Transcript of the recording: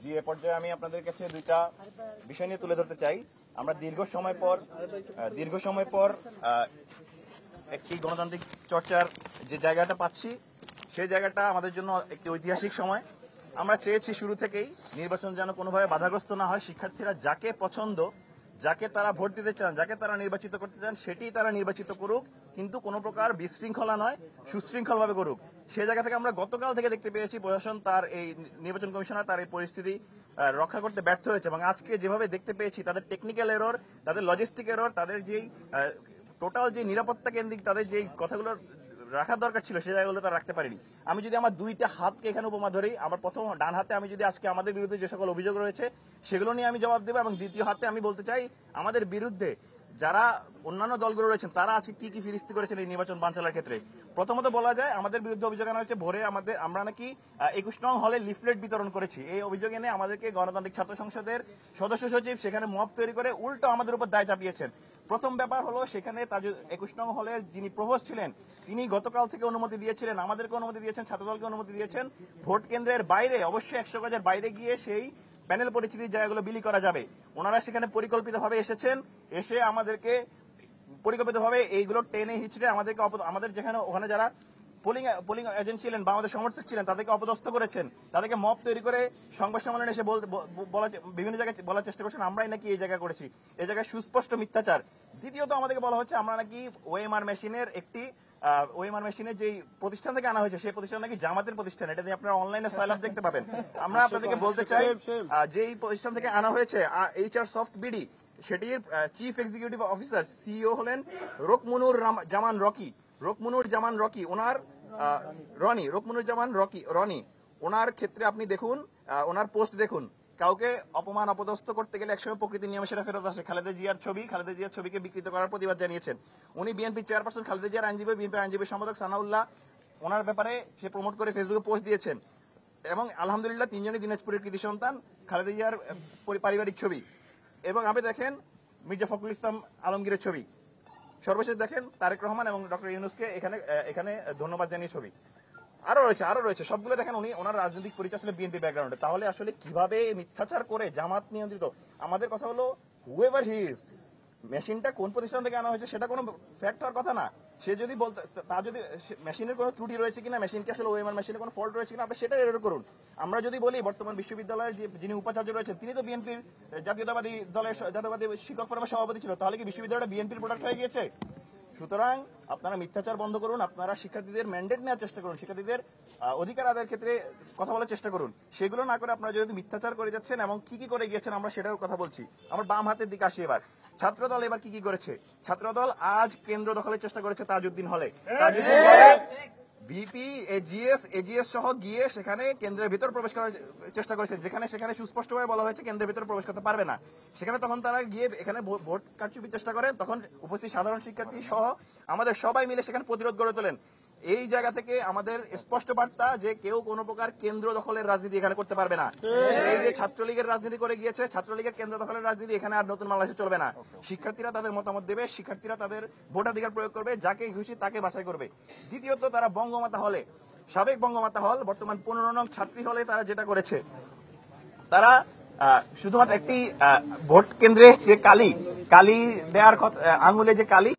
জি, এ পর্যায়ে আমি আপনাদের কাছে দুইটা বিষয় নিয়ে তুলে ধরতে চাই। আমরা দীর্ঘ সময় পর একটি গণতান্ত্রিক চর্চার যে জায়গাটা পাচ্ছি, সেই জায়গাটা আমাদের জন্য একটি ঐতিহাসিক সময়। আমরা চেয়েছি শুরু থেকেই নির্বাচন যেন কোনোভাবে বাধাগ্রস্ত না হয়। শিক্ষার্থীরা যাকে পছন্দ, যাকে তারা ভোট দিতে চান, যাকে তারা নির্বাচিত করতে চান, সেটি তারা নির্বাচিত করুক, কিন্তু কোনো প্রকার বিশৃঙ্খলা নয়, সুশৃঙ্খলভাবে করুক। সেই জায়গা থেকে আমরা গতকাল থেকে দেখতে পেয়েছি প্রশাসন তার এই নির্বাচন কমিশনার তার এই পরিস্থিতি রক্ষা করতে ব্যর্থ হয়েছে। এবং আজকে যেভাবে দেখতে পেয়েছি তাদের টেকনিক্যাল এরর, তাদের লজিস্টিক এরর, তাদের যেই টোটাল যে নিরাপত্তা কেন্দ্রিক তাদের যেই কথাগুলো রাখার দরকার ছিল সে জায়গাগুলো তারা রাখতে পারেনি। আমি যদি আমার দুইটা হাতকে এখানে উপমা ধরি, আমার প্রথম ডান হাতে আমি যদি আজকে আমাদের বিরুদ্ধে যে সকল অভিযোগ রয়েছে সেগুলো নিয়ে আমি জবাব দেবো, এবং দ্বিতীয় হাতে আমি বলতে চাই আমাদের বিরুদ্ধে যারা অন্যান্য দলগুলো রয়েছেন তারা আজকে কি কি ফিরিস্তি করেছেন এই নির্বাচন বানচালের ক্ষেত্রে। প্রথমত বলা যায় আমাদের বিরুদ্ধে অভিযোগ আনা হয়েছে ভোরে আমরা নাকি 21 নং হলে লিফলেট বিতরণ করেছি। এই অভিযোগ এনে আমাদেরকে গণতান্ত্রিক ছাত্র সংসদের সদস্য সচিব সেখানে মব তৈরি করে উল্টো আমাদের উপর দায় চাপিয়েছেন। প্রথম ব্যাপার হলো সেখানে 21 নং হলের যিনি প্রভোস্ট ছিলেন তিনি গতকাল থেকে অনুমতি দিয়েছিলেন, আমাদেরকে অনুমতি দিয়েছেন, ছাত্রদলকে অনুমতি দিয়েছেন ভোট কেন্দ্রের বাইরে, অবশ্যই 100 গজের বাইরে গিয়ে সেই প্যানেল পরিচিতির জায়গাগুলো বিলি করা যাবে। ওনারা সেখানে পরিকল্পিতভাবে এসেছেন, এসে আমাদেরকে পরিকল্পিতভাবে এইগুলো টেনে হিচড়ে আমাদের যেখানে ওখানে যারা পোলিং এজেন্ট ছিলেন বা আমাদের সমর্থক ছিলেন তাদেরকে অপদস্থ করেছেন, তাদেরকে মব তৈরি করে সংবাদ সম্মেলনে এসে বিভিন্ন জায়গায় বলার চেষ্টা করছেন আমরাই নাকি এই জায়গা করেছি। এই জায়গায় সুস্পষ্ট মিথ্যাচার। দ্বিতীয়ত আমাদেরকে বলা হচ্ছে আমরা নাকি ওএমআর মেশিনের যে প্রতিষ্ঠান থেকে আনা হয়েছে সেই প্রতিষ্ঠান নাকি জামাতের প্রতিষ্ঠান। এটা দিয়ে আপনারা অনলাইনে ফাইল আপ দেখতে পাবেন। আমরা আপনাদেরকে বলতে চাই যেই প্রতিষ্ঠান থেকে আনা হয়েছে HR সফট বিডি, সেটির চিফ এক্সিকিউটিভ অফিসার সিইও হলেন রকমুনুর জামান রকি। ওনার রনি ওনার ক্ষেত্রে আপনি দেখুন, ওনার পোস্ট দেখুন, কাউকে অপমান অপদস্থ করতে গেলে একসময় প্রকৃতির নিয়মে সেটা ফেরত আসে। খালেদা জিয়ার ছবিকে বিকৃত করার প্রতিবাদ জানিয়েছেন উনি। বিএনপি চেয়ারপারসন খালেদা জিয়ার আইনজীবী, বিএনপি আইনজীবী সম্পাদক সানাউল্লাহ ওনার ব্যাপারে সে প্রমোট করে ফেসবুকে পোস্ট দিয়েছেন। এবং আলহামদুলিল্লাহ তিনজনই দিনাজপুরের কৃতি সন্তান। খালেদা জিয়ার পারিবারিক ছবি, এবং আপনি দেখেন মির্জা ফখরুল ইসলাম আলমগীরের ছবি। সর্বশেষ দেখেন তারেক রহমান এবং ডক্টর ইউনূসকে এখানে ধন্যবাদ জানিয়ে ছবি। আরো রয়েছে সবগুলো দেখেন উনি ওনার রাজনৈতিক পরিচয় ছিল বিএনপি ব্যাকগ্রাউন্ডে। তাহলে আসলে কিভাবে মিথ্যাচার করে জামাত নিয়ন্ত্রিত। আমাদের কথা হলো হুএভার হি ইজ, মেশিনটা কোন প্রতিষ্ঠান থেকে আনা হয়েছে সেটা কোনো ফ্যাক্ট হওয়ার কথা না। সে যদি বলতে তার যদি মেশিনের কোনো ত্রুটি রয়েছে কিনা, মেশিনকে আসলে ওএমআর মেশিনে কোনো ফল্ট রয়েছে কিনা আপনি সেটা এরর করুন। আমরা যদি বলি বর্তমান বিশ্ববিদ্যালয়ের যিনি উপাচার্য রয়েছেন তিনি তো বিএনপির জাতীয়তাবাদী শিক্ষক ফোরামের সভাপতি ছিল, তাহলে কি বিশ্ববিদ্যালয়টা বিএনপির প্রোডাক্ট হয়ে গিয়েছে? সুতরাং আপনারা মিথ্যাচার বন্ধ করুন, আপনারা শিক্ষার্থীদের ম্যান্ডেট নেওয়ার চেষ্টা করুন, শিক্ষার্থীদের অধিকার আদায়ের ক্ষেত্রে কথা বলার চেষ্টা করুন। সেগুলো না করে আপনারা যদি মিথ্যাচার করে যাচ্ছেন এবং কি করে গিয়েছেন আমরা সেটার কথা বলছি। আমার বাম হাতের দিকে আসি এবার। ছাত্রদল এবার কি করেছে? ছাত্রদল আজ কেন্দ্র দখলের চেষ্টা করেছে তাজউদ্দিন হলে। ভিপি এজিএস সহ গিয়ে সেখানে কেন্দ্রের ভিতর প্রবেশ করার চেষ্টা করেছে, সেখানে সুস্পষ্টভাবে বলা হয়েছে কেন্দ্রের ভিতরে প্রবেশ করতে পারবে না। সেখানে তখন তারা গিয়ে এখানে ভোট কারচুপির চেষ্টা করেন, তখন উপস্থিত সাধারণ শিক্ষার্থী সহ আমাদের সবাই মিলে সেখানে প্রতিরোধ গড়ে তোলেন। এই জায়গা থেকে আমাদের স্পষ্ট বার্তা যে কেউ কোনো প্রকার কেন্দ্র দখলের রাজনীতি এখানে করতে পারবে না। এই যে ছাত্রলীগের রাজনীতি করে গিয়েছে, ছাত্রলীগের কেন্দ্র দখলের রাজনীতি এখানে আর নতুন বাংলাদেশে চলবে না। শিক্ষার্থীরা তাদের মতামত দেবে, শিক্ষার্থীরা তাদের ভোটাধিকার প্রয়োগ করবে, যাকে খুশি তাকে বাছাই করবে। দ্বিতীয়ত তারা বঙ্গমাতা হলে, সাবেক বঙ্গমাতা হল বর্তমান 15 নং ছাত্রী হলে তারা যেটা করেছে, তারা শুধুমাত্র একটি ভোট কেন্দ্রে যে কালি দেওয়ার আঙুলে যে কালি